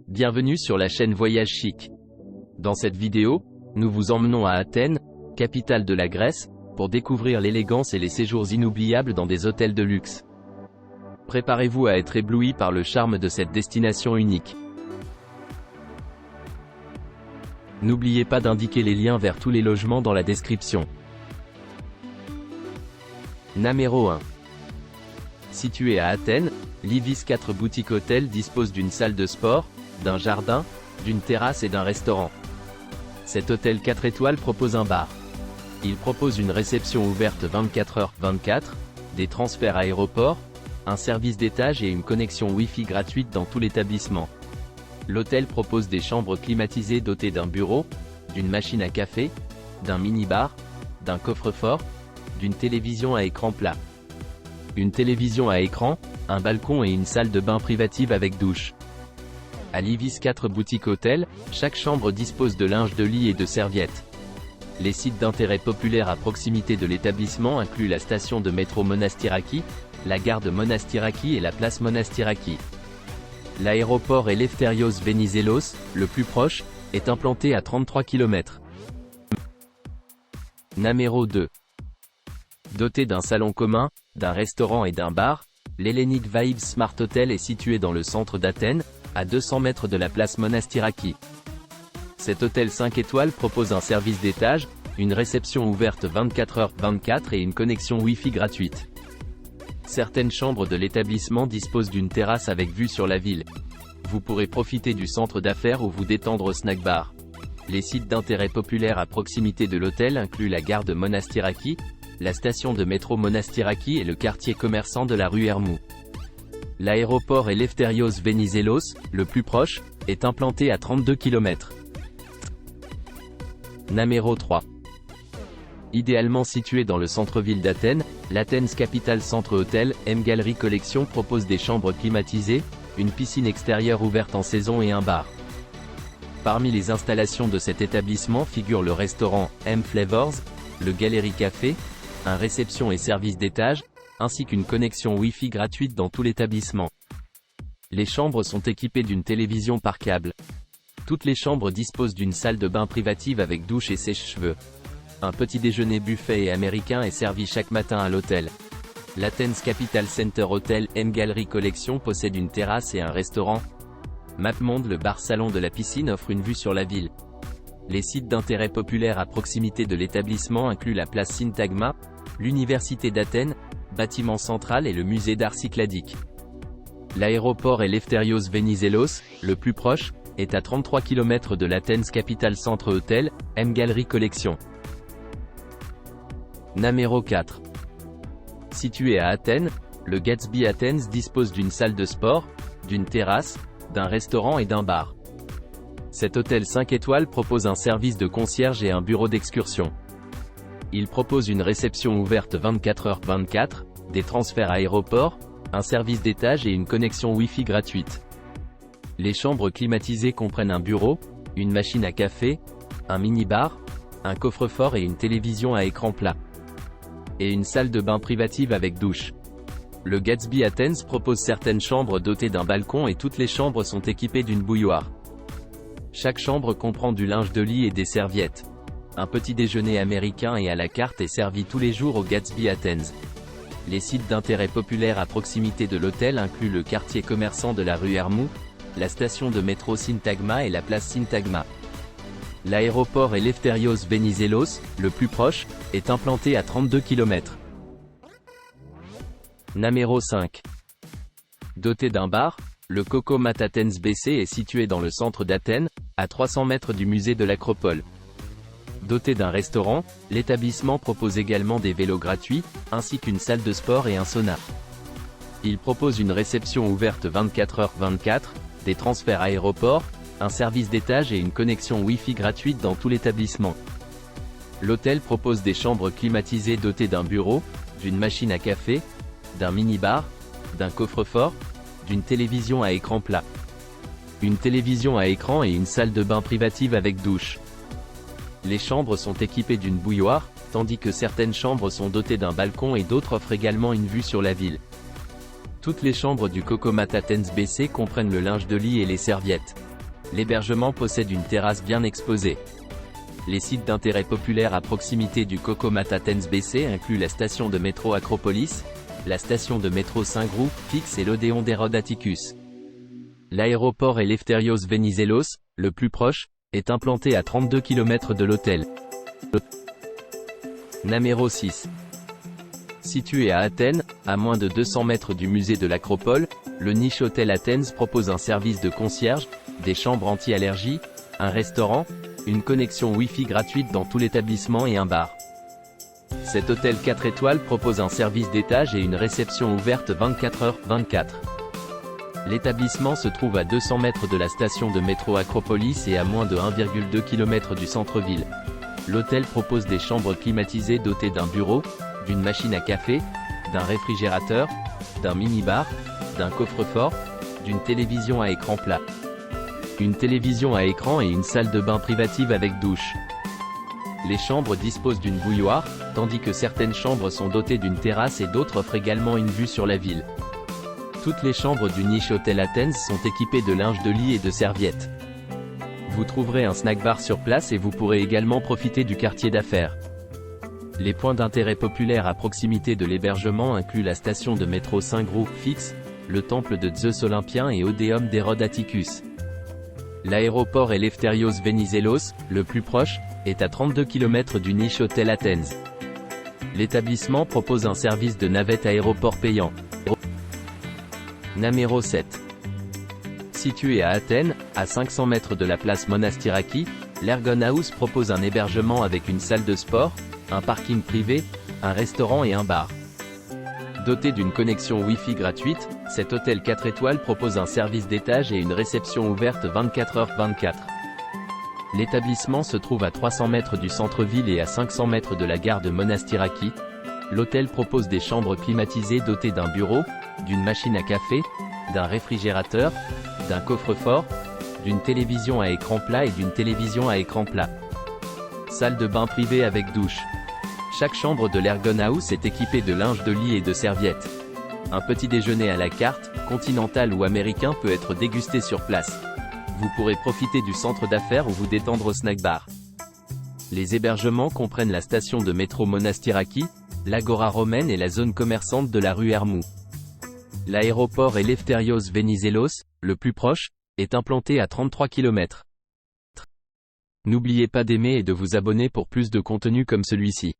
Bienvenue sur la chaîne Voyage Chic. Dans cette vidéo, nous vous emmenons à Athènes, capitale de la Grèce, pour découvrir l'élégance et les séjours inoubliables dans des hôtels de luxe. Préparez-vous à être ébloui par le charme de cette destination unique. N'oubliez pas d'indiquer les liens vers tous les logements dans la description. Numéro 1. Situé à Athènes, l'Ibis 4 Boutique Hôtel dispose d'une salle de sport, d'un jardin, d'une terrasse et d'un restaurant. Cet hôtel 4 étoiles propose un bar. Il propose une réception ouverte 24h/24, des transferts aéroports, un service d'étage et une connexion Wi-Fi gratuite dans tout l'établissement. L'hôtel propose des chambres climatisées dotées d'un bureau, d'une machine à café, d'un mini-bar, d'un coffre-fort, d'une télévision à écran plat. Une télévision à écran, un balcon et une salle de bain privative avec douche. À l'Ibis 4 Boutique Hôtel, chaque chambre dispose de linge de lit et de serviettes. Les sites d'intérêt populaire à proximité de l'établissement incluent la station de métro Monastiraki, la gare de Monastiraki et la place Monastiraki. L'aéroport Elefthérios Venizelos, le plus proche, est implanté à 33 km. Numéro 2. Doté d'un salon commun, d'un restaurant et d'un bar, l'Hellenic Vibes Smart Hotel est situé dans le centre d'Athènes, à 200 mètres de la place Monastiraki. Cet hôtel 5 étoiles propose un service d'étage, une réception ouverte 24h/24 et une connexion Wi-Fi gratuite. Certaines chambres de l'établissement disposent d'une terrasse avec vue sur la ville. Vous pourrez profiter du centre d'affaires ou vous détendre au snack bar. Les sites d'intérêt populaire à proximité de l'hôtel incluent la gare de Monastiraki, la station de métro Monastiraki et le quartier commerçant de la rue Hermou. L'aéroport Elefthérios Venizelos, le plus proche, est implanté à 32 km. Numéro 3. Idéalement situé dans le centre-ville d'Athènes, l'Athens Capital Centre Hotel, M-Gallery Collection propose des chambres climatisées, une piscine extérieure ouverte en saison et un bar. Parmi les installations de cet établissement figurent le restaurant M-Flavors, le Gallery Café, un réception et service d'étage, ainsi qu'une connexion Wi-Fi gratuite dans tout l'établissement. Les chambres sont équipées d'une télévision par câble. Toutes les chambres disposent d'une salle de bain privative avec douche et sèche-cheveux. Un petit déjeuner buffet et américain est servi chaque matin à l'hôtel. L'Athens Capital Center Hotel M-Gallery Collection possède une terrasse et un restaurant. MapMonde, le bar-salon de la piscine, offre une vue sur la ville. Les sites d'intérêt populaire à proximité de l'établissement incluent la place Syntagma, l'Université d'Athènes, bâtiment central et le musée d'art cycladique. L'aéroport Elefthérios Venizelos, le plus proche, est à 33 km de l'Athens Capital Centre Hotel, M-Gallery Collection. Numéro 4. Situé à Athènes, le Gatsby Athens dispose d'une salle de sport, d'une terrasse, d'un restaurant et d'un bar. Cet hôtel 5 étoiles propose un service de concierge et un bureau d'excursion. Il propose une réception ouverte 24h/24, des transferts aéroports, un service d'étage et une connexion Wi-Fi gratuite. Les chambres climatisées comprennent un bureau, une machine à café, un mini-bar, un coffre-fort et une télévision à écran plat. Et une salle de bain privative avec douche. Le Gatsby Athens propose certaines chambres dotées d'un balcon et toutes les chambres sont équipées d'une bouilloire. Chaque chambre comprend du linge de lit et des serviettes. Un petit déjeuner américain et à la carte est servi tous les jours au Gatsby Athens. Les sites d'intérêt populaire à proximité de l'hôtel incluent le quartier commerçant de la rue Hermou, la station de métro Syntagma et la place Syntagma. L'aéroport Elefthérios Venizelos, le plus proche, est implanté à 32 km. Numéro 5. Doté d'un bar, le Coco Mat Athens BC est situé dans le centre d'Athènes, à 300 mètres du musée de l'Acropole. Doté d'un restaurant, l'établissement propose également des vélos gratuits, ainsi qu'une salle de sport et un sauna. Il propose une réception ouverte 24h/24, des transferts aéroports, un service d'étage et une connexion Wi-Fi gratuite dans tout l'établissement. L'hôtel propose des chambres climatisées dotées d'un bureau, d'une machine à café, d'un mini-bar, d'un coffre-fort, d'une télévision à écran plat. Une télévision à écran et une salle de bain privative avec douche. Les chambres sont équipées d'une bouilloire, tandis que certaines chambres sont dotées d'un balcon et d'autres offrent également une vue sur la ville. Toutes les chambres du Coco Mat Athens BC comprennent le linge de lit et les serviettes. L'hébergement possède une terrasse bien exposée. Les sites d'intérêt populaire à proximité du Kokomat Athens BC incluent la station de métro Acropolis, la station de métro Saint-Group, Fix et l'Odéon d'Hérode Atticus. L'aéroport Elefthérios Venizelos, le plus proche, est implanté à 32 km de l'hôtel. Numéro 6. Situé à Athènes, à moins de 200 mètres du musée de l'Acropole, le Niche Hotel Athens propose un service de concierge, des chambres anti-allergie, un restaurant, une connexion Wi-Fi gratuite dans tout l'établissement et un bar. Cet hôtel 4 étoiles propose un service d'étage et une réception ouverte 24h/24. L'établissement se trouve à 200 mètres de la station de métro Acropolis et à moins de 1,2 km du centre-ville. L'hôtel propose des chambres climatisées dotées d'un bureau, d'une machine à café, d'un réfrigérateur, d'un mini-bar, d'un coffre-fort, d'une télévision à écran plat. Une télévision à écran et une salle de bain privative avec douche. Les chambres disposent d'une bouilloire, tandis que certaines chambres sont dotées d'une terrasse et d'autres offrent également une vue sur la ville. Toutes les chambres du Niche Hotel Athens sont équipées de linge de lit et de serviettes. Vous trouverez un snack bar sur place et vous pourrez également profiter du quartier d'affaires. Les points d'intérêt populaires à proximité de l'hébergement incluent la station de métro Saint-Group Fix, le temple de Zeus Olympien et Odéum d'Hérode Atticus. L'aéroport Elefthérios Venizelos, le plus proche, est à 32 km du Niche Hotel Athens. L'établissement propose un service de navette aéroport payant. Numéro 7. Situé à Athènes, à 500 mètres de la place Monastiraki, l'Ergon House propose un hébergement avec une salle de sport, un parking privé, un restaurant et un bar. Doté d'une connexion Wi-Fi gratuite, cet hôtel 4 étoiles propose un service d'étage et une réception ouverte 24h/24. L'établissement se trouve à 300 mètres du centre-ville et à 500 mètres de la gare de Monastiraki. L'hôtel propose des chambres climatisées dotées d'un bureau, d'une machine à café, d'un réfrigérateur, d'un coffre-fort, d'une télévision à écran plat et d'une télévision à écran plat. Salle de bain privée avec douche. Chaque chambre de l'Ergon House est équipée de linge de lit et de serviettes. Un petit déjeuner à la carte, continental ou américain peut être dégusté sur place. Vous pourrez profiter du centre d'affaires ou vous détendre au snack bar. Les hébergements comprennent la station de métro Monastiraki, l'Agora romaine et la zone commerçante de la rue Hermou. L'aéroport Elefthérios Venizelos, le plus proche, est implanté à 33 km. N'oubliez pas d'aimer et de vous abonner pour plus de contenu comme celui-ci.